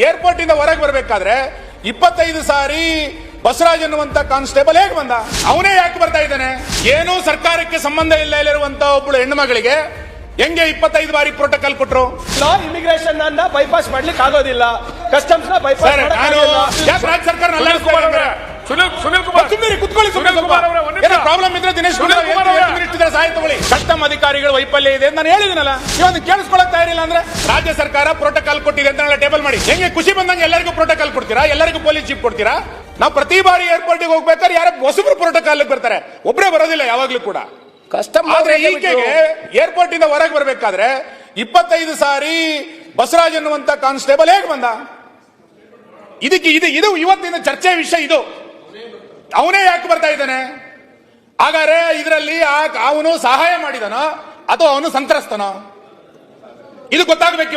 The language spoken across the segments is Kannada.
ಏರ್ಪೋರ್ಟ್ ಇಂದ ಹೊರಗೆ ಬರಬೇಕಾದ್ರೆ 25 ಸಾರಿ ಬಸವರಾಜ್ ಅನ್ನುವಂತ ಕಾನ್ಸ್ಟೇಬಲ್ ಹೇಗೆ ಬಂದ? ಅವನೇ ಯಾಕೆ ಬರ್ತಾ ಇದ್ದಾನೆ? ಏನೂ ಸರ್ಕಾರಕ್ಕೆ ಸಂಬಂಧ ಇಲ್ಲದಿರುವಂತ ಒಬ್ಬಳು ಹೆಣ್ಣು ಮಗಳಿಗೆ ಹೆಂಗೆ 25 ಬಾರಿ ಪ್ರೋಟೋಕಾಲ್ ಕೊಟ್ರು? ಇಮಿಗ್ರೇಷನ್ ಅನ್ನ ಬೈಪಾಸ್ ಮಾಡ್ಲಿಕ್ಕೆ ಆಗೋದಿಲ್ಲ, ಕಸ್ಟಮ್ಸ್ ನ ಬೈಪಾಸ್ ಯಾಕೆ ರಾಜ್ಯ ಸರ್ಕಾರ ಸುನಿಲ್ ಕುಮಾರ್ ಪ್ರಾಬ್ಲಮ್ ಇದ್ರೆ ದಿನೇಶ್ ಸಹಾಯ ತಗೊಳ್ಳಿ. ಕಸ್ಟಮ್ ಅಧಿಕಾರಿಗಳ ವೈಫಲ್ಯ ಇದೆ ನಾನು ಹೇಳಿದಿನಲ್ಲ, ಇವತ್ತು ಕೇಳಿಸ್ಕೊಳಕ್ ತಯಾರಿಲ್ಲ ಅಂದ್ರೆ ರಾಜ್ಯ ಸರ್ಕಾರ ಪ್ರೋಟೋಕಾಲ್ ಕೊಟ್ಟಿದೆ ಅಂತ ಟೇಬಲ್ ಮಾಡಿ ಹೆಂಗೆ ಖುಷಿ ಬಂದಂಗೆ ಎಲ್ಲರಿಗೂ ಪ್ರೋಟೋಕಾಲ್ ಕೊಡ್ತೀರಾ? ಎಲ್ಲರಿಗೂ ಪೊಲೀಸ್ ಜೀಪ್ ಕೊಡ್ತೀರಾ? ನಾವು ಪ್ರತಿ ಬಾರಿ ಏರ್ಪೋರ್ಟ್ ಗೆ ಹೋಗ್ಬೇಕಾದ್ರೆ ಯಾರು ಹೊಸಬ್ರು ಪ್ರೋಟೋಕಾಲ್ ಬರ್ತಾರೆ, ಒಬ್ಬರೇ ಬರೋದಿಲ್ಲ ಯಾವಾಗ್ಲೂ ಕೂಡ. ಆದ್ರೆ ಈಕೆಗೆ ಏರ್ಪೋರ್ಟ್ ಇಂದ ಹೊರಗೆ ಬರಬೇಕಾದ್ರೆ 25 ಸಾರಿ ಬಸವರಾಜ್ ಅನ್ನುವಂತ ಕಾನ್ಸ್ಟೇಬಲ್ ಹೇಗೆ ಬಂದ? ಇದು ಇವತ್ತಿನ ಚರ್ಚೆ ವಿಷಯ. ಇದು ಅವನೇ ಯಾಕೆ ಬರ್ತಾ ಇದ್ದಾನೆ? ಹಾಗಾದ್ರೆ ಇದರಲ್ಲಿ ಅವನು ಸಹಾಯ ಮಾಡಿದನೋ ಅಥವಾ ಅವನು ಸಂತ್ರಸ್ತನೋ? ಇದು ಗೊತ್ತಾಗಬೇಕು.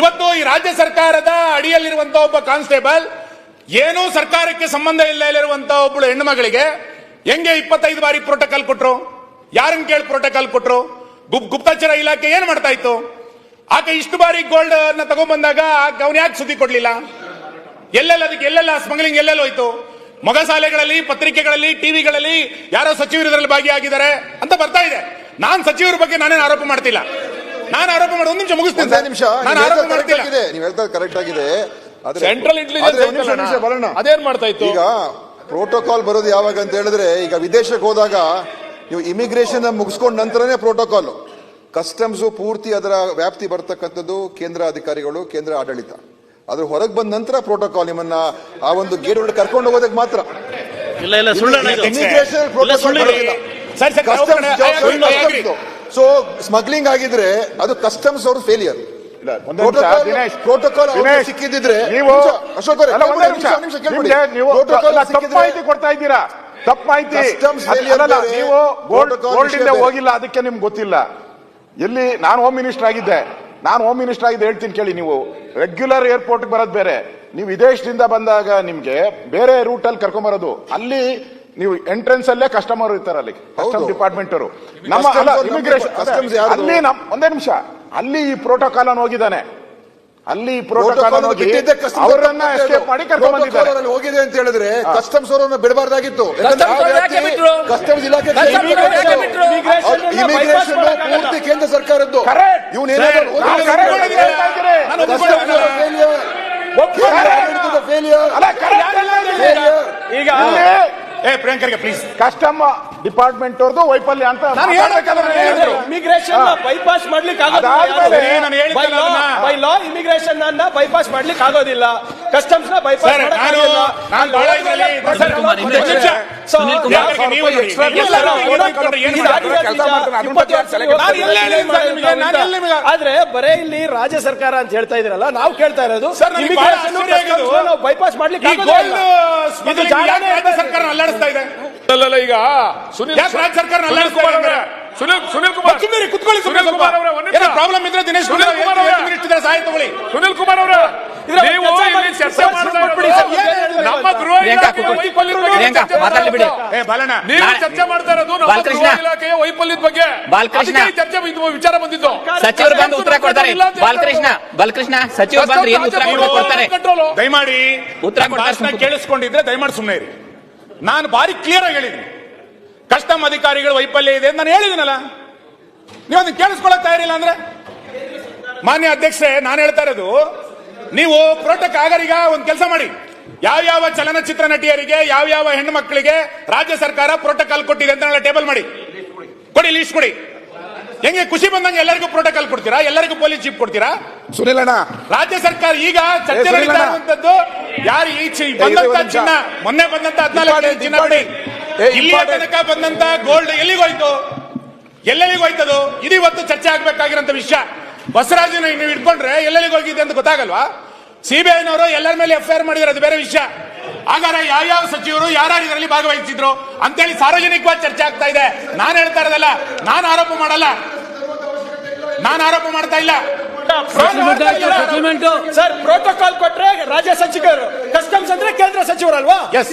ಇವತ್ತು ಈ ರಾಜ್ಯ ಸರ್ಕಾರದ ಅಡಿಯಲ್ಲಿರುವಂತಹ ಒಬ್ಬ ಕಾನ್ಸ್ಟೇಬಲ್ ಏನೂ ಸರ್ಕಾರಕ್ಕೆ ಸಂಬಂಧ ಇಲ್ಲದಿರುವಂತಹ ಒಬ್ಬಳು ಹೆಣ್ಣು ಮಗಳಿಗೆ ಹೆಂಗೆ 25 ಬಾರಿ ಪ್ರೋಟೋಕಾಲ್ ಕೊಟ್ರು? ಯಾರನ್ನ ಕೇಳಿ ಪ್ರೋಟೋಕಾಲ್ ಕೊಟ್ರು? ಗುಪ್ತಚರ ಇಲಾಖೆ ಏನ್ ಮಾಡ್ತಾ ಇತ್ತು? ಆಕೆ ಇಷ್ಟು ಬಾರಿ ಗೋಲ್ಡ್ ಅನ್ನ ತಗೊಂಡ್ಬಂದಾಗ ಅವನು ಯಾಕೆ ಸುದ್ದಿ ಕೊಡ್ಲಿಲ್ಲ? ಎಲ್ಲೆಲ್ಲ ಸ್ಮಗ್ಲಿಂಗ್ ಎಲ್ಲೆಲ್ಲ ಹೋಯ್ತು? ಮೊಗಸಾಲೆಗಳಲ್ಲಿ, ಪತ್ರಿಕೆಗಳಲ್ಲಿ, ಟಿವಿಗಳಲ್ಲಿ ಯಾರೋ ಸಚಿವರು ಇದರಲ್ಲಿ ಭಾಗಿಯಾಗಿದ್ದಾರೆ ಅಂತ ಬರ್ತಾ ಇದೆ. ನಾನ್ ಸಚಿವರ ಬಗ್ಗೆ ನಾನೇನು ಆರೋಪ ಮಾಡ್ತಿಲ್ಲ. ನಾನು ಆರೋಪ ಮಾಡಿ ಒಂದು ನಿಮಿಷ ಮುಗಿಸ್ತೀನಿ. ನಾನು ಆರೋಪ ಮಾಡ್ತಿಲ್ಲ. ನೀವು ಹೇಳ್ತಾ ಕರೆಕ್ಟ್ ಆಗಿದೆ. ಸೆಂಟ್ರಲ್ ಇಂಟೆಲಿಜೆನ್ಸ್ ಅದೇನ್ ಮಾಡ್ತಾ ಇತ್ತು? ಈಗ ಪ್ರೋಟೋಕಾಲ್ ಬರೋದು ಯಾವಾಗ ಅಂತ ಹೇಳಿದ್ರೆ, ಈಗ ವಿದೇಶಕ್ಕೆ ಹೋದಾಗ ನೀವು ಇಮಿಗ್ರೇಷನ್ ಮುಗಿಸ್ಕೊಂಡ ನಂತರನೇ ಪ್ರೋಟೋಕಾಲ್. ಕಸ್ಟಮ್ಸ್ ಪೂರ್ತಿ ಅದರ ವ್ಯಾಪ್ತಿ ಬರ್ತಕ್ಕಂಥದ್ದು ಕೇಂದ್ರ ಅಧಿಕಾರಿಗಳು, ಕೇಂದ್ರ ಆಡಳಿತ. ಅದ್ರ ಹೊರಗೆ ಬಂದ ನಂತರ ಪ್ರೋಟೋಕಾಲ್ ನಿಮ್ಮನ್ನ ಆ ಒಂದು ಗೇಟ್ ಒಳಗೆ ಕರ್ಕೊಂಡು ಹೋಗೋದಕ್ಕೆ ಮಾತ್ರ. ಇಮಿಗ್ರೇಷನ್ ಸೊ ಸ್ಮಗ್ಲಿಂಗ್ ಆಗಿದ್ರೆ ಅದು ಕಸ್ಟಮ್ಸ್ ಅವ್ರ ಫೇಲಿಯರ್. ಪ್ರೋಟೋಕಾಲ್ ಸಿಕ್ಕಿದ್ರೆ ಮಾಹಿತಿ ಕೊಡ್ತಾ ಇದ್ದೀರಾ, ತಪ್ಪು ಮಾಹಿತಿ. ನೀವು ಗೋಲ್ಡ್ ಇಂದ ಹೋಗಿಲ್ಲ, ಅದಕ್ಕೆ ನಿಮ್ಗೆ ಗೊತ್ತಿಲ್ಲ. ಎಲ್ಲಿ ನಾನು ಹೋಮ್ ಮಿನಿಸ್ಟರ್ ಆಗಿದ್ದೆ ಹೇಳ್ತೀನಿ ಕೇಳಿ. ನೀವು ರೆಗ್ಯುಲರ್ ಏರ್ಪೋರ್ಟ್ ಬರೋದು ಬೇರೆ, ನೀವು ವಿದೇಶದಿಂದ ಬಂದಾಗ ನಿಮ್ಗೆ ಬೇರೆ ರೂಟ್ ಅಲ್ಲಿ ಕರ್ಕೊಂಬರೋದು. ಅಲ್ಲಿ ನೀವು ಎಂಟ್ರೆನ್ಸ್ ಅಲ್ಲೇ ಕಸ್ಟಮರ್ ಇರ್ತಾರೆ, ಅಲ್ಲಿ ಕಸ್ಟಮ್ ಡಿಪಾರ್ಟ್ಮೆಂಟ್ ಅವರು. ನಮ್ಮ ಇಮಿಗ್ರೇಷನ್ ಅಲ್ಲಿ ಒಂದೇ ನಿಮಿಷ, ಅಲ್ಲಿ ಈ ಪ್ರೋಟೋಕಾಲ್ ಅನ್ನು ಹೋಗಿದ್ದಾನೆ. ಅಲ್ಲಿ ಪ್ರೋಟೋಕಾಲ್ ಅವರನ್ನ ಎಸ್ಕೇಪ್ ಮಾಡಿ ಕರ್ಕೊಂಡು ಬಂದಿದ್ದಾರೆ. ಹೋಗಿದೆ ಅಂತ ಹೇಳಿದ್ರೆ ಕಸ್ಟಮ್ಸ್ ಅವರನ್ನ ಬಿಡಬಾರ್ದಾಗಿತ್ತು. ಕಸ್ಟಮ್ಸ್ ಇಲಾಖೆ ಇಮಿಗ್ರೇಷನ್ ಪೂರ್ತಿ ಕೇಂದ್ರ ಸರ್ಕಾರದ್ದು. ಈಗ ಪ್ರಿಯಾಂಕರ್ಗೆ ಪ್ಲೀಸ್, ಕಸ್ಟಮ್ ಡಿಪಾರ್ಟ್ಮೆಂಟ್ ಅವ್ರದ್ದು ವೈಫಲ್ಯ ಅಂತ ಇಮಿಗ್ರೇಷನ್ ಬೈಪಾಸ್ ಮಾಡ್ಲಿಕ್ಕೆ ಬೈ ಲಾ ಇಮಿಗ್ರೇಷನ್ ಅನ್ನ ಬೈಪಾಸ್ ಮಾಡ್ಲಿಕ್ಕೆ ಆಗೋದಿಲ್ಲ, ಕಸ್ಟಮ್ಸ್ ನ ಬೈಪಾಸ್ ಆದ್ರೆ ಬರೇ ಇಲ್ಲಿ ರಾಜ್ಯ ಸರ್ಕಾರ ಅಂತ ಹೇಳ್ತಾ ಇದ್ರಲ್ಲ, ನಾವು ಕೇಳ್ತಾ ಇರೋದು ಬೈಪಾಸ್ ಮಾಡ್ಲಿಕ್ಕೆ ಸರ್ಕಾರ ಅಲ್ಲಾಡಿಸ್ತಾ ಇದೆ. ಈಗ ಸುನಿಲ್ ಸರ್ಕಾರ ಸುನಿಲ್ ಕುಮಾರ್ ಪ್ರಾಬ್ಲಮ್ ಇದ್ರೆ ದಿನೇಶ್ ಸಹಾಯ ತಗೊಳ್ಳಿ. ಸುನಿಲ್ ಕುಮಾರ್ ಅವರ ನೀವು ಚರ್ಚೆ ನಮ್ಮ ಗೃಹ ನೀವು ಚರ್ಚೆ ಮಾಡ್ತಾ ಇರೋದು ನಮ್ಮ ಗೃಹ ಇಲಾಖೆಯ ವೈಫಲ್ಯದ ಬಗ್ಗೆ. ಚರ್ಚೆ ವಿಚಾರ ಬಂದಿದ್ದು ಸಚಿವರು ಬಂದು ಉತ್ತರ ಕೊಡ್ತಾರೆ. ಬಾಲಕೃಷ್ಣ ಸಚಿವರು ಬಂದ್ರೆ ಏನು ಉತ್ತರ ಕೊಡ್ತಾರೆ? ದಯಮಾಡಿ ಉತ್ತರ ಕೇಳಿಸ್ಕೊಂಡಿದ್ರೆ ದಯಮಾಡಿ ಸುಮ್ಮನೆ ಇರಿ. ನಾನು ಬಾರಿ ಕ್ಲಿಯರ್ ಆಗಿ ಹೇಳಿದ್ದೀನಿ, ಕಸ್ಟಮ್ ಅಧಿಕಾರಿಗಳ ವೈಫಲ್ಯ ಇದೆ ನಾನು ಹೇಳಿದಿನಲ್ಲ. ನೀವು ಅದನ್ನ ಕೇಳಿಸ್ಕೊಳಕ್ ತಯಾರಿಲ್ಲ ಅಂದ್ರೆ ಮಾನ್ಯ ಅಧ್ಯಕ್ಷರೇ, ನಾನು ಹೇಳ್ತಾ ಇರೋದು, ನೀವು ಪ್ರೋಟೋಕಾಲ್ ಆಗರೀಗ ಒಂದು ಕೆಲಸ ಮಾಡಿ, ಯಾವ ಚಲನಚಿತ್ರ ನಟಿಯರಿಗೆ, ಯಾವ ಹೆಣ್ಣು ಮಕ್ಕಳಿಗೆ ರಾಜ್ಯ ಸರ್ಕಾರ ಪ್ರೋಟೋಕಾಲ್ ಕೊಟ್ಟಿದೆ ಅಂತ ಟೇಬಲ್ ಮಾಡಿ ಕೊಡಿ, ಲೀಸ್ಟ್ ಕೊಡಿ. ಹೆಂಗೆ ಖುಷಿ ಬಂದಂಗೆ ಎಲ್ಲರಿಗೂ ಪ್ರೋಟೋಕಾಲ್ ಕೊಡ್ತೀರಾ? ಎಲ್ಲರಿಗೂ ಪೊಲೀಸ್ ಜೀಪ್ ಕೊಡ್ತೀರಾ? ಸುನಿಲ್ ಅಣ್ಣ, ರಾಜ್ಯ ಸರ್ಕಾರ ಈಗ ಚರ್ಚೆ ನಡೀತಾ ಇರುವಂತದ್ದು ಯಾರು ಬಂದಂತ ಚಿನ್ನ, ಮೊನ್ನೆ ಬಂದಂತ 14 ಚಿನ್ನ ಬಿಡಿ, ಇಲ್ಲಿಯ ತನಕ ಬಂದಂತ ಗೋಲ್ಡ್ ಎಲ್ಲಿಗೋಯ್ತು? ಎಲ್ಲೆಲ್ಲಿಗೋಯ್ತದು? ಇದು ಇವತ್ತು ಚರ್ಚೆ ಆಗ್ಬೇಕಾಗಿರೋಂತ ವಿಷಯ. ಬಸವರಾಜನ ನೀವು ಇಟ್ಕೊಂಡ್ರೆ ಎಲ್ಲೆಲ್ಲಿಗೆ ಹೋಗಿದೆ ಅಂತ ಗೊತ್ತಾಗಲ್ವಾ? ಸಿಬಿಐನವರು ಎಲ್ಲರ ಮೇಲೆ FIR ಮಾಡಿದ್ರೆ ಅದು ಬೇರೆ ವಿಷಯ. ಹಾಗಾದ್ರೆ ಯಾವ ಸಚಿವರು ಯಾರು ಇದರಲ್ಲಿ ಭಾಗವಹಿಸಿದ್ರು ಅಂತೇಳಿ ಸಾರ್ವಜನಿಕವಾಗಿ ಚರ್ಚೆ ಆಗ್ತಾ ಇದೆ. ನಾನು ಹೇಳ್ತಾ ಇರೋದಲ್ಲ, ನಾನು ಆರೋಪ ಮಾಡಲ್ಲ, ನಾನು ಆರೋಪ ಮಾಡ್ತಾ ಇಲ್ಲ. ಸರ್, ಪ್ರೋಟೋಕಾಲ್ ಕೊಟ್ರೆ ರಾಜ್ಯ ಸಚಿವರು, ಕಸ್ಟಮ್ಸ್ ಅಂದ್ರೆ ಕೇಂದ್ರ ಸಚಿವರಲ್ವಾ?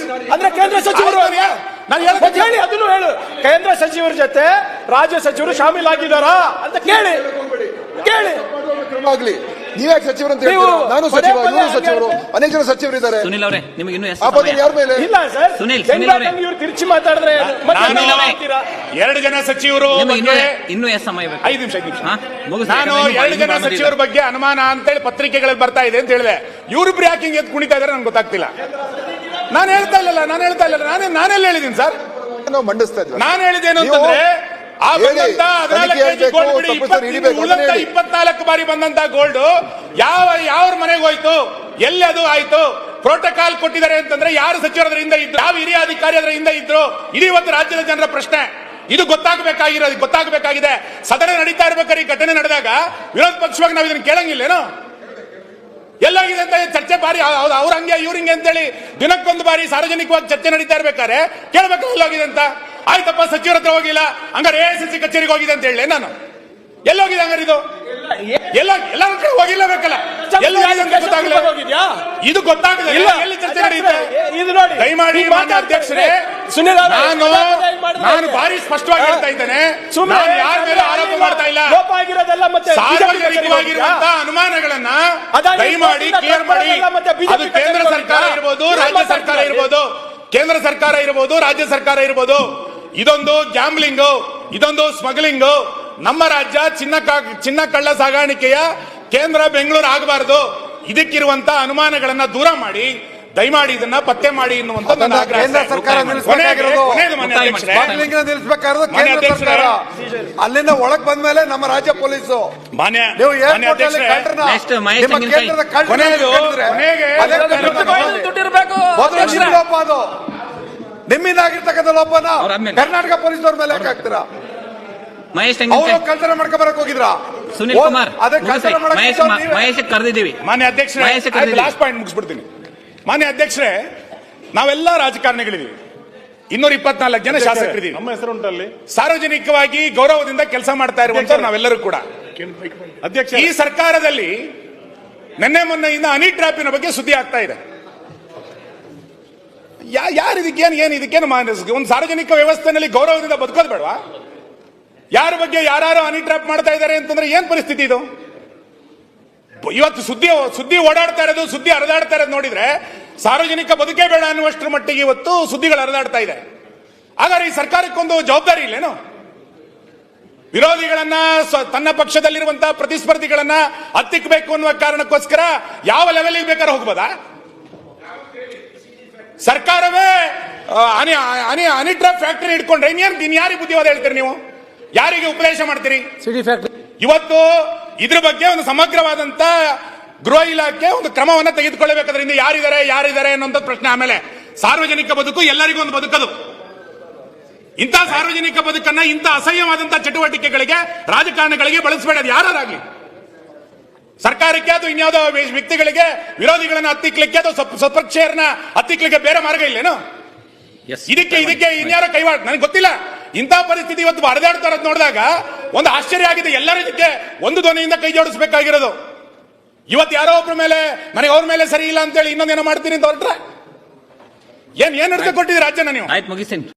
ಅಂದ್ರೆ ಕೇಂದ್ರ ಸಚಿವರು ಹೇಳಿ, ಅದನ್ನು ಹೇಳು. ಕೇಂದ್ರ ಸಚಿವರ ಜೊತೆ ರಾಜ್ಯ ಸಚಿವರು ಶಾಮೀಲಾಗಿದ್ದಾರಾ ಅಂತ ಕೇಳಿ. ನೀವ್ಯಾಕೆ ಸಚಿವರು ಅಂತ ನೀವು ಹೇಳ್ತೀರಾ? ನಾನು ಪದೇ ಸಚಿವ, ಪದೇ ಇವರು ಸಚಿವರು, ಹಂಗೆ ಅನೇಕ ಜನ ಸಚಿವರಿದ್ದಾರೆ. ಸುನಿಲ್ ಅವರೇ ನಿಮಗೆ ಇನ್ನೂ ಎಷ್ಟು ಆ ಪದ ಸಮಯ? ಯಾರ ಮೇಲೆ? ಇಲ್ಲ ಸರ್, ಸುನಿಲ್ ಅವರೇ. ಇವ್ರು ತಿರ್ಚಿ ಮಾತಾಡಿದ್ರೆ ಮತ್ತೆ ನಾನು ನೀವು ಮಾಡ್ತೀರಾ? 2 ಜನ ಸಚಿವರು ನಿಮಗೆ ಬಗ್ಗೆ ಇನ್ನೂ ಎಷ್ಟು ಸಮಯ ಬೇಕು? 5 ನಿಮಿಷ ಹಾ? ಮುಗಿಸಿ, ನಾನು ಯಾಕಂದ್ರೆ 2 ಜನ ಇನ್ನೂ ಸಚಿವರ ಬಗ್ಗೆ ಅನುಮಾನ ಅಂತೇಳಿ ಪತ್ರಿಕೆಗಳಲ್ಲಿ ಬರ್ತಾ ಇದೆ ಅಂತ ಹೇಳಿದೆ. ಇವರಿಬ್ರು ಯಾಕೆ ಹಿಂಗೆ ಎದ್ದು ಕುಣಿತಾ ಇದಾರೆ ನನ್ಗೆ ಗೊತ್ತಾಗ್ತಿಲ್ಲ. ನಾನು ಹೇಳ್ತಾ ಇಲ್ಲ, ನಾನೆಲ್ಲ ಹೇಳಿದ್ದೀನಿ ಸರ್? ನಾವು ಮಂಡಿಸ್ತಾ ಇದ್ವಿ. ನಾನು ಹೇಳಿದ್ದೇನು ನೀವು ಅಂತಂದ್ರೆ ಆ ಹೇಳಿ, ಬಂದಂತ 14 ತನಿಖೆ ಕೆಜಿ ಗೋಲ್ಡ್ ಬಿಡಿ, ತಪ್ಪಿಸ್ತಾರೆ, ಹಿಡಿಬೇಕು, ಅದನ್ನ ಹೇಳಿ. 24 ಬಾರಿ ಬಂದಂತ ಗೋಲ್ಡ್ ಯಾವ ಮನೆಗೆ ಹೋಯ್ತು, ಎಲ್ಲಿ ಅದು ಆಯ್ತು? ಪ್ರೋಟೋಕಾಲ್ ಕೊಟ್ಟಿದ್ದಾರೆ ಅಂತಂದ್ರೆ ಯಾರು ಸಚಿವರು ಅದರಿಂದ ಇದ್ರು, ಯಾವ ಹಿರಿಯ ಅಧಿಕಾರಿ ಅದರಿಂದ ಇದ್ರು? ಇದು ಇವತ್ತು ರಾಜ್ಯದ ಜನರ ಪ್ರಶ್ನೆ. ಇದು ಗೊತ್ತಾಗಬೇಕಾಗಿದೆ. ಸದನ ನಡೀತಾ ಇರ್ಬೇಕಾದ್ರೆ ಈ ಘಟನೆ ನಡೆದಾಗ ವಿರೋಧ ಪಕ್ಷವಾಗಿ ನಾವು ಇದನ್ನ ಕೇಳಂಗಿಲ್ಲೇನೋ? ಎಲ್ಲೋಗಿದೆ ಅಂತ ಚರ್ಚೆ ಬಾರಿ ಅವ್ರ ಹಂಗೆ ಇವ್ರ ಹಿಂಗೆ ಅಂತೇಳಿ ದಿನಕ್ಕೊಂದು ಬಾರಿ ಸಾರ್ವಜನಿಕವಾಗಿ ಚರ್ಚೆ ನಡೀತಾ ಇರ್ಬೇಕಾದ್ರೆ ಕೇಳಬೇಕು ಎಲ್ಲೋಗಿದೆ ಅಂತ. ಆಯ್ತಪ್ಪ, ಸಚಿವರ ಹತ್ರ ಹೋಗಿಲ್ಲ, ಹಂಗಾರೆ AICC ಕಚೇರಿಗೆ ಹೋಗಿದೆ ಅಂತ ಹೇಳಿ ನಾನು. ಎಲ್ಲೋಗಿದೆ ಹಂಗಾರೆ ಇದು? ಎಲ್ಲರ ಕಡೆ ಹೋಗಿಲ್ಲ ಬೇಕಲ್ಲ, ಎಲ್ಲೋಗಿದೆ ಅಂತ ಗೊತ್ತಾಗಲ್ಲ. ಹೋಗಿದ್ಯಾ? ಇದು ಗೊತ್ತಾಗಲ್ಲ, ಇಲ್ಲ. ಎಲ್ಲಿ ಚರ್ಚೆ ನಡೆಯುತ್ತೆ? ಇದು ನೋಡಿ, ದಯಮಾಡಿ ನೀವು ಮಾನ್ಯ ಅಧ್ಯಕ್ಷರೇ, ಸುನಿಲ್ ಅವರೇ, ನಾನು ಭಾರಿ ಸ್ಪಷ್ಟವಾಗಿ ಹೇಳ್ತಾ ಇದ್ದೇನೆ. ನಾನು ಯಾರ ಮೇಲೆ ಆರೋಪ ಮಾಡ್ತಾ ಇಲ್ಲ. ಲೋಪ ಆಗಿರೋದೆಲ್ಲ ಮತ್ತೆ ಸಾರ್ವಜನಿಕವಾಗಿರುವಂತಹ ಅನುಮಾನಗಳನ್ನ ದಯಮಾಡಿ ಕ್ಲಿಯರ್ ಮಾಡಿ. ಅದು ಕೇಂದ್ರ ಸರ್ಕಾರ ಇರ್ಬೋದು, ರಾಜ್ಯ ಸರ್ಕಾರ ಇರ್ಬೋದು, ಕೇಂದ್ರ ಸರ್ಕಾರ ಇರ್ಬೋದು, ರಾಜ್ಯ ಸರ್ಕಾರ ಇರ್ಬೋದು. ಇದೊಂದು ಗ್ಯಾಂಬ್ಲಿಂಗು, ಇದೊಂದು ಸ್ಮಗ್ಲಿಂಗು. ನಮ್ಮ ರಾಜ್ಯ ಚಿನ್ನ ಕಳ್ಳ ಸಾಗಾಣಿಕೆಯ ಕೇಂದ್ರ ಬೆಂಗಳೂರು ಆಗಬಾರದು. ಇದಕ್ಕಿರುವಂತ ಅನುಮಾನಗಳನ್ನ ದೂರ ಮಾಡಿ, ದಯಮಾಡಿ ಇದನ್ನ ಪತ್ತೆ ಮಾಡಿ ಎನ್ನುವಂತ ನನ್ನ ಆಗ್ರಹ. ಕೇಂದ್ರ ಸರ್ಕಾರ ನಿಲ್ಲಿಸಬೇಕಾಗಿರೋದು, ಕೊನೆಯದು ಮಾನ್ಯ ಅಧ್ಯಕ್ಷರೇ, ನಿಲ್ಲಿಸಬೇಕಾಗಿರೋದು ಮಾನ್ಯ ಕೇಂದ್ರ ಅಧ್ಯಕ್ಷರೇ, ಸರ್ಕಾರ. ಅಲ್ಲಿಂದ ಒಳಗ್ ಬಂದ್ಮೇಲೆ ನಮ್ಮ ರಾಜ್ಯ ಪೊಲೀಸು ಮಾನ್ಯ ನೀವು ಮಾನ್ಯ ಏರ್ಪೋರ್ಟ್ ಅಲ್ಲಿ ಅಧ್ಯಕ್ಷರೇ, ಕಳ್ಳರನ್ನ, Next, ಮಹೇಶ್ ನಿಮ್ಮ ತೆಂಗಿನಕಾಯಿ. ಕೇಂದ್ರದ ಕಳ್ಳರನ್ನ ಕೊನೆಯದು, ಹಿಡಿದ್ರೆ ಕೊನೆಗೆ ಅದೇ ದುಡ್ಡಿರ್ಬೇಕು. ಮೊದಲು ನಿಮ್ಮ ಲೋಪ ಅದು. ನಿಮ್ಮಿಂದ ಆಗಿರ್ತಕ್ಕಂಥ ಲೋಪನ ಅವ್ರ ಆದ್ಮೇಲೆ. ಕರ್ನಾಟಕ ಪೊಲೀಸವ್ರ ಮೇಲೆ ಯಾಕೆ ಹಾಕ್ತೀರಾ? ಮಹೇಶ್ ಅವರು ತೆಂಗಿನಕಾಯಿ. ಕಳ್ತನ ಮಾಡ್ಕೊಬರಕ್ ಹೋಗಿದ್ರಾ? ಸುನಿಲ್ ಕುಮಾರ್ ಅದೇ ಕಳ್ತನ ಮಾಡಕ್ ಮಹೇಶ್ ಕರೆದಿದ್ದೀವಿ. ಮಾನ್ಯ ಅಧ್ಯಕ್ಷರೇ, ಲಾಸ್ಟ್ ಪಾಯಿಂಟ್ ಮುಗಿಸ್ಬಿಡ್ತೀನಿ. ಮಾನ್ಯ ಅಧ್ಯಕ್ಷರೇ, ನಾವೆಲ್ಲ ರಾಜಕಾರಣಿಗಳಿದ್ದೀವಿ, 224 ಜನ ಶಾಸಕರಿದ್ದೀವಿ. ನಮ್ಮ ಹೆಸರು ಉಂಟಲ್ಲಿ. ಸಾರ್ವಜನಿಕವಾಗಿ ಗೌರವದಿಂದ ಕೆಲಸ ಮಾಡ್ತಾ ಇರುವಂತ ನಾವೆಲ್ಲರೂ ಕೂಡ. ಅಧ್ಯಕ್ಷ, ಈ ಸರ್ಕಾರದಲ್ಲಿ ನಿನ್ನೆ ಮೊನ್ನೆಯಿಂದ ಹನಿ ಟ್ರ್ಯಾಪಿನ ಬಗ್ಗೆ ಸುದ್ದಿ ಆಗ್ತಾ ಇದೆ. ಯಾರು ಇದಕ್ಕೇನು ಒಂದು ಸಾರ್ವಜನಿಕ ವ್ಯವಸ್ಥೆಯಲ್ಲಿ ಗೌರವದಿಂದ ಬದುಕೋದು ಬೇಡವಾ? ಯಾರ ಬಗ್ಗೆ ಯಾರು ಹನಿ ಟ್ರ್ಯಾಪ್ ಮಾಡ್ತಾ ಇದ್ದಾರೆ ಅಂತಂದ್ರೆ ಏನ್ ಪರಿಸ್ಥಿತಿ ಇದು? ಇವತ್ತು ಸುದ್ದಿ ಓಡಾಡ್ತಾ ಇರೋದು, ಸುದ್ದಿ ಹರಿದಾಡ್ತಾ ಇರೋದು ನೋಡಿದ್ರೆ ಸಾರ್ವಜನಿಕ ಬದುಕೇ ಬೇಡ ಅನ್ನುವಷ್ಟರ ಮಟ್ಟಿಗೆ ಇವತ್ತು ಸುದ್ದಿಗಳು ಹರಿದಾಡ್ತಾ ಇದೆ. ಹಾಗಾದ್ರೆ ಈ ಸರ್ಕಾರಕ್ಕೊಂದು ಜವಾಬ್ದಾರಿ ಇಲ್ಲೇನು? ವಿರೋಧಿಗಳನ್ನ, ತನ್ನ ಪಕ್ಷದಲ್ಲಿರುವಂತಹ ಪ್ರತಿಸ್ಪರ್ಧಿಗಳನ್ನ ಹತ್ತಿಕ್ಕಬೇಕು ಅನ್ನುವ ಕಾರಣಕ್ಕೋಸ್ಕರ ಯಾವ ಲೆವೆಲ್ಗೆ ಬೇಕಾದ್ರೆ ಹೋಗ್ಬೋದಾ? ಸರ್ಕಾರವೇ ಹನಿ ಟ್ರ್ಯಾಪ್ ಫ್ಯಾಕ್ಟರಿ ಇಟ್ಕೊಂಡ್ರೆ ಯಾರಿಗೆ ಬುದ್ಧಿವಾದ ಹೇಳ್ತೀರಿ ನೀವು? ಯಾರಿಗೆ ಉಪದೇಶ ಮಾಡ್ತೀರಿ? ಇವತ್ತು ಇದ್ರ ಬಗ್ಗೆ ಒಂದು ಸಮಗ್ರವಾದಂತ ಗೃಹ ಇಲಾಖೆ ಒಂದು ಕ್ರಮವನ್ನ ತೆಗೆದುಕೊಳ್ಳಬೇಕಾದ್ರಿಂದ ಯಾರಿದ್ದಾರೆ ಅನ್ನೋಂಥ ಪ್ರಶ್ನೆ. ಆಮೇಲೆ ಸಾರ್ವಜನಿಕ ಬದುಕು ಎಲ್ಲರಿಗೂ ಒಂದು ಬದುಕದು. ಇಂಥ ಸಾರ್ವಜನಿಕ ಬದುಕನ್ನ ಇಂಥ ಅಸಹ್ಯವಾದಂತಹ ಚಟುವಟಿಕೆಗಳಿಗೆ, ರಾಜಕಾರಣಗಳಿಗೆ ಬಳಸಬೇಡ ಯಾರಾಗಲಿ. ಸರ್ಕಾರಕ್ಕೆ ಅದು ಇನ್ಯಾವುದೋ ವ್ಯಕ್ತಿಗಳಿಗೆ, ವಿರೋಧಿಗಳನ್ನ ಹತ್ತಿಕ್ಲಿಕ್ಕೆ ಅಥವಾ ಸ್ವಪಕ್ಷೀಯರನ್ನ ಹತ್ತಿಕ್ಲಿಕ್ಕೆ ಬೇರೆ ಮಾರ್ಗ ಇಲ್ಲೇನು? ಇದಕ್ಕೆ ಇನ್ಯಾರೋ ಕೈವಾಡ ನನಗೆ ಗೊತ್ತಿಲ್ಲ. ಇಂಥ ಪರಿಸ್ಥಿತಿ ಇವತ್ತು ಹರಿದಾಡ್ತಾ ಇರೋದು ನೋಡಿದಾಗ ಒಂದು ಆಶ್ಚರ್ಯ ಆಗಿದೆ. ಎಲ್ಲರೂ ಇದಕ್ಕೆ ಒಂದು ಧ್ವನಿಯಿಂದ ಕೈ ಜೋಡಿಸಬೇಕಾಗಿರೋದು. ಇವತ್ತು ಯಾರೋ ಒಬ್ಬರ ಮೇಲೆ ನನಗೆ ಅವ್ರ ಮೇಲೆ ಸರಿ ಇಲ್ಲ ಅಂತೇಳಿ ಇನ್ನೊಂದೇನೋ ಮಾಡ್ತೀನಿ ಅಂತ ಹೊರಟ್ರೆ ಏನ್ ಹಿಡಿದು ಕೊಟ್ಟಿದ್ದೀರಿ ರಾಜ್ಯನ ನೀವು? ಆಯ್ತು, ಮುಗಿಸ್ತೀನಿ.